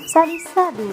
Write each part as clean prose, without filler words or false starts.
शादी शादी।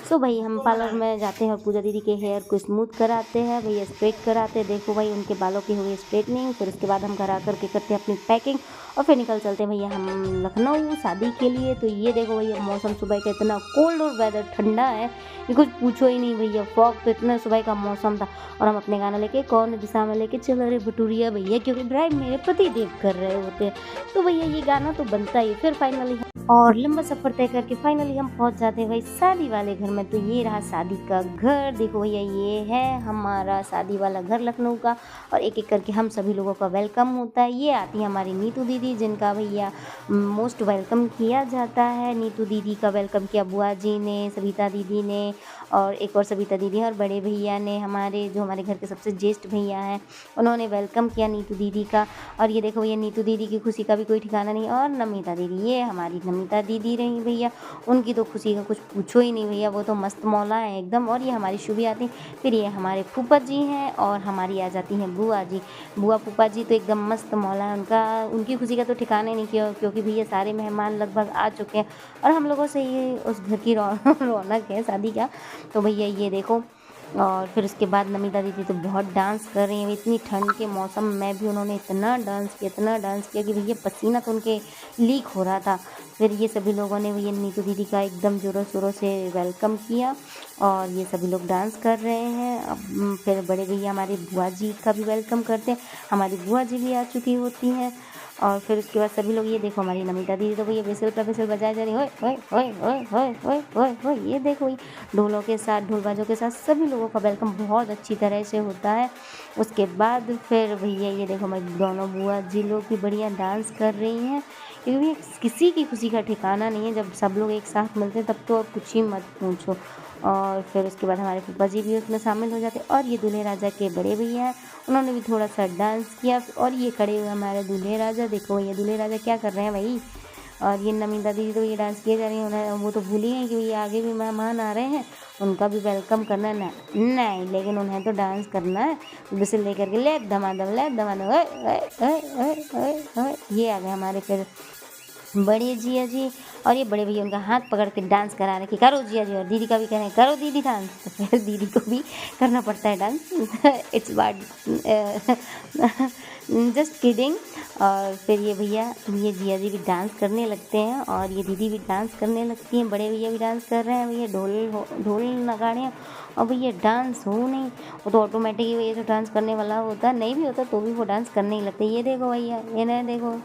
सो भाई हम पार्लर में जाते हैं और पूजा दीदी के हेयर को स्मूथ कराते हैं, भैया स्ट्रेट कराते हैं। देखो भाई उनके बालों की हुई स्ट्रेटनिंग, फिर उसके बाद हम घर आकर के करते हैं अपनी पैकिंग और फिर निकल चलते हैं भैया हम लखनऊ शादी के लिए। तो ये देखो भैया मौसम सुबह का इतना कोल्ड और वेदर ठंडा है कि कुछ पूछो ही नहीं भैया। फॉग तो इतना सुबह का मौसम था और हम अपने गाना लेके कौन दिशा में लेके चल रहे भटूरिया भैया, क्योंकि ड्राइव मेरे पति देव कर रहे होते हैं। तो भैया ये गाना तो बनता ही। फिर फाइनली और लंबा सफर तय करके फाइनली हम पहुंच जाते हैं भाई शादी वाले घर में। तो ये रहा शादी का घर। देखो भैया ये है हमारा शादी वाला घर लखनऊ का और एक एक करके हम सभी लोगों का वेलकम होता है। ये आती है हमारी नीतू दीदी, जिनका भैया मोस्ट वेलकम किया जाता है। नीतू दीदी का वेलकम किया बुआ जी ने, सविता दीदी ने और एक और सविता दीदी और बड़े भैया ने, हमारे जो हमारे घर के सबसे ज्येष्ठ भैया हैं उन्होंने वेलकम किया नीतू दीदी का। और ये देखो भैया नीतू दीदी की खुशी का भी कोई ठिकाना नहीं। और नमिता दीदी, ये हमारी नमिता दीदी रही भैया, उनकी तो खुशी का कुछ पूछो ही नहीं भैया, वो तो मस्त मौला है एकदम। और ये हमारी शुभी आती, फिर ये हमारे फूफा जी हैं और हमारी आ जाती हैं बुआ जी। बुआ फूफा जी तो एकदम मस्त मौला है, उनकी खुशी का तो ठिकाना ही नहीं किया, क्योंकि भैया सारे मेहमान लगभग आ चुके हैं और हम लोगों से ये उस घर की रौनक है शादी का। तो भैया ये देखो। और फिर उसके बाद नमिता दीदी तो बहुत डांस कर रही हैं इतनी ठंड के मौसम में भी। उन्होंने इतना डांस किया कि भैया पसीना तो उनके लीक हो रहा था। फिर ये सभी लोगों ने भैया नीतू दीदी का एकदम ज़ोरों शोरों से वेलकम किया और ये सभी लोग डांस कर रहे हैं। अब फिर बड़े भैया हमारी बुआ जी का भी वेलकम करते हैं, हमारी बुआ जी भी आ चुकी होती हैं। और फिर उसके बाद सभी लोग, ये देखो हमारी नमिता दीदी तो भैया बिसल पर बिसल बजाए जा रही है, ओए ओए ओए ओए ओए ओए ओए। ये देखो ये ढोलों के साथ, ढोल बाजों के साथ सभी लोगों का वेलकम बहुत अच्छी तरह से होता है। उसके बाद फिर भैया ये देखो हमारी दोनों बुआ जी लोग भी बढ़िया डांस कर रही हैं, क्योंकि किसी की खुशी का ठिकाना नहीं है। जब सब लोग एक साथ मिलते हैं तब तो अब कुछ ही मत पूछो। और फिर उसके बाद हमारे फूफा जी भी उसमें शामिल हो जाते। और ये दूल्हे राजा के बड़े भैया हैं, उन्होंने भी थोड़ा सा डांस किया। और ये खड़े हुए हमारे दूल्हे राजा, देखो ये दूल्हे राजा क्या कर रहे हैं भाई। और ये नमिता दीदी तो ये डांस किए जा रही है, उन्हें वो तो भूल ही हैं कि ये आगे भी मेहमान आ रहे हैं, उनका भी वेलकम करना है ना। नहीं, लेकिन उन्हें तो डांस करना है। बिसल लेकर के ले धमाधम ये आ गए हमारे फिर बड़े जिया जी। और ये बड़े भैया उनका हाथ पकड़ के डांस करा रहे कि करो जिया जी, और दीदी का भी कह रहे हैं करो दीदी डांस। तो फिर दीदी को भी करना पड़ता है dance. It's but just kidding. और फिर ये भैया, ये जिया जी भी डांस करने लगते हैं और ये दीदी भी डांस करने लगती हैं, बड़े भैया भी डांस कर रहे हैं। भैया ढोल नगाड़े और भैया डांस हो नहीं, वो तो ऑटोमेटिक ही भैया जो डांस करने वाला होता नहीं भी होता तो भी वो डांस करने ही लगते। ये देखो भैया, ये नहीं देखो।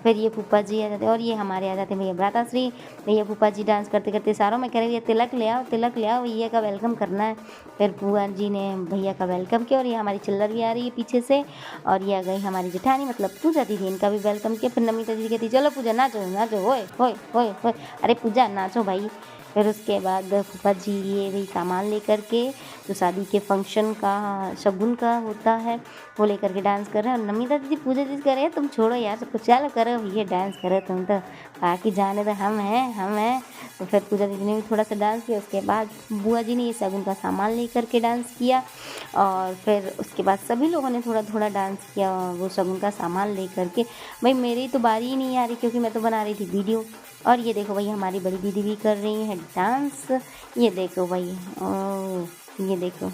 फिर ये फूफा जी आ जाते हैं और ये हमारे आ जाते हैं भैया भ्राताश्री। भैया फूफा जी डांस करते करते सारों में कह रहे भैया तिलक ले आओ, तिलक ले आओ, भैया का वेलकम करना है। फिर बुआ जी ने भैया का वेलकम किया और ये हमारी चिल्लर भी आ रही है पीछे से। और ये आ गई हमारी जेठानी मतलब पूजा दीदी, इनका भी वेलकम किया। फिर नमिता दीदी कहती चलो पूजा नाचो नाचो, होए होए होए होए, अरे पूजा नाचो भाई। फिर उसके बाद फूफा जी ये वही सामान लेकर के जो शादी के फंक्शन का शगुन का होता है वो लेकर के डांस कर रहे हैं। और नमिता दीदी पूजा दीदी कह रहे हैं तुम छोड़ो यार सब कुछ, चलो करो भैया डांस करो तुम तो, बाकी जाने तो हम हैं। तो फिर पूजा दीदी ने भी थोड़ा सा डांस किया। उसके बाद बुआ जी ने ये शगुन का सामान लेकर के डांस किया और फिर उसके बाद सभी लोगों ने थोड़ा थोड़ा डांस किया वो शगुन का सामान लेकर के। भाई मेरी तो बारी ही नहीं आ रही क्योंकि मैं तो बना रही थी वीडियो। और ये देखो भाई हमारी बड़ी दीदी भी कर रही हैं डांस। ये देखो भाई, ये देखो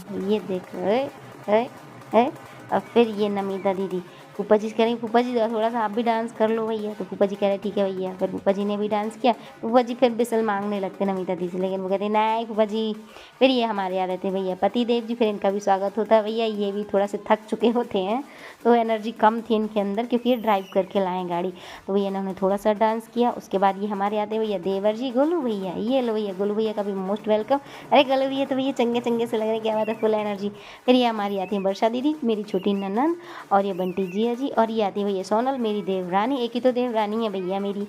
ए। और फिर ये नमिता दीदी, फूफा जी कह रही फूफा जी थोड़ा सा आप भी डांस कर लो भैया। तो फूफा जी कह रहे ठीक है भैया। फिर फूफा जी ने भी डांस किया। फूफा जी फिर बिसल मांगने लगते नमिता दीदी से, लेकिन वो कहते नहीं फूफा जी। फिर ये हमारे आ रहते भैया पति देव जी, फिर इनका भी स्वागत होता है। भैया ये भी थोड़ा से थक चुके होते हैं तो एनर्जी कम थी इनके अंदर, क्योंकि ये ड्राइव करके लाए गाड़ी। तो भैया इन्होंने थोड़ा सा डांस किया। उसके बाद ये हमारे आते भैया देवर जी, गोलू भैया, ये लो भैया गोलू भैया का भी मोस्ट वेलकम। अरे गोलू भैया तो भैया चंगे चंगे से लग रहे, क्या बात है, फुल एनर्जी। फिर ये हमारी आती है वर्षा दीदी, मेरी छोटी ननद, और ये बंटी जिया जी। और ये आती है भैया सोनल, मेरी देवरानी, एक ही तो देवरानी है भैया मेरी,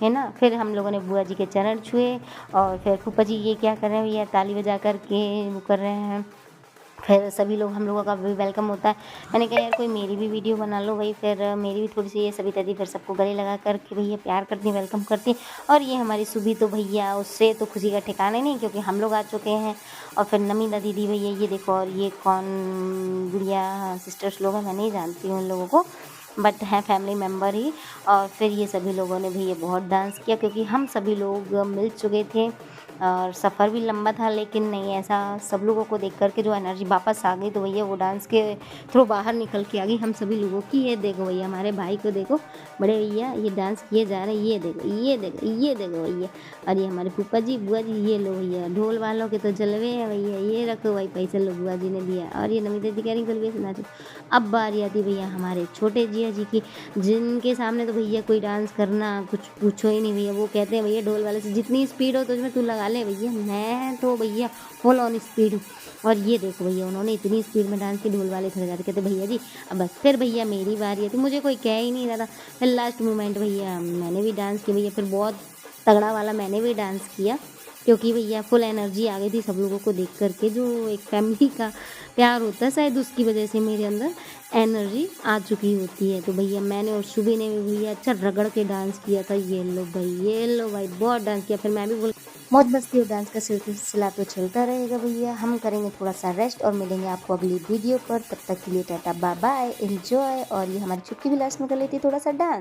है ना। फिर हम लोगों ने बुआ जी के चरण छुए। और फिर फूफा जी ये क्या कर रहे हैं भैया, ताली बजा कर के वो कर रहे हैं। फिर सभी लोग हम लोगों का भी वेलकम होता है। मैंने कहा यार कोई मेरी भी वीडियो बना लो भाई। फिर मेरी भी थोड़ी सी ये सभी तदी फिर सबको गले लगा करके भैया प्यार करती वेलकम करती। और ये हमारी सुबह तो भैया उससे तो खुशी का ठिकाना नहीं, क्योंकि हम लोग आ चुके हैं। और फिर नमिता दीदी भैया ये देखो, और ये कौन गुड़िया सिस्टर्स लोग हैं, मैं नहीं जानती हूँ उन लोगों को, बट हैं फैमिली मेम्बर ही। और फिर ये सभी लोगों ने भैया बहुत डांस किया, क्योंकि हम सभी लोग मिल चुके थे और सफ़र भी लंबा था, लेकिन नहीं, ऐसा सब लोगों को देख कर के जो एनर्जी वापस आ गई, तो भैया वो डांस के थ्रू बाहर निकल के आ गई हम सभी लोगों की। ये देखो भैया, हमारे भाई को देखो, बड़े भैया ये डांस किए जा रहे हैं, ये देखो ये देखो ये देखो भैया। और ये हमारे फूफा जी बुआ जी, ये लो भैया, ढोल वालों के तो जलवे हैं भैया, ये रखो भाई पैसे लो, बुआ जी ने दिया। और ये नमिता जी कह रही कल भी नाचो। अब बारी आती भैया हमारे छोटे जिया जी की, जिनके सामने तो भैया कोई डांस करना कुछ पूछो ही नहीं भैया। वो कहते हैं भैया ढोल वाले से जितनी स्पीड हो तो उसमें तू लगा ले भैया, मैं तो भैया फुल ऑन स्पीड हूँ। और ये देखो भैया, उन्होंने इतनी स्पीड में डांस की, ढोल वाले खड़े जाते कहते भैया जी अब बस। फिर भैया मेरी बारी आती, मुझे कोई कह ही नहीं रहा था। फिर लास्ट मोमेंट भैया मैंने भी डांस किया भैया, फिर बहुत तगड़ा वाला मैंने भी डांस किया, क्योंकि भैया फुल एनर्जी आ गई थी सब लोगों को देख करके। जो एक फैमिली का प्यार होता है, शायद उसकी वजह से मेरे अंदर एनर्जी आ चुकी होती है। तो भैया मैंने और शुभी ने भी भैया अच्छा रगड़ के डांस किया था। ये लो भाई, ये लो भाई, बहुत डांस किया। फिर मैं भी बोल, मौज मस्ती और डांस का सिलसिला तो चलता रहेगा भैया। हम करेंगे थोड़ा सा रेस्ट और मिलेंगे आपको अगली वीडियो पर। तब तक के लिए टाटा बाय बाय, एंजॉय। और ये हमारी छुट्टी भी लास्ट में कर लेती है थोड़ा सा डांस।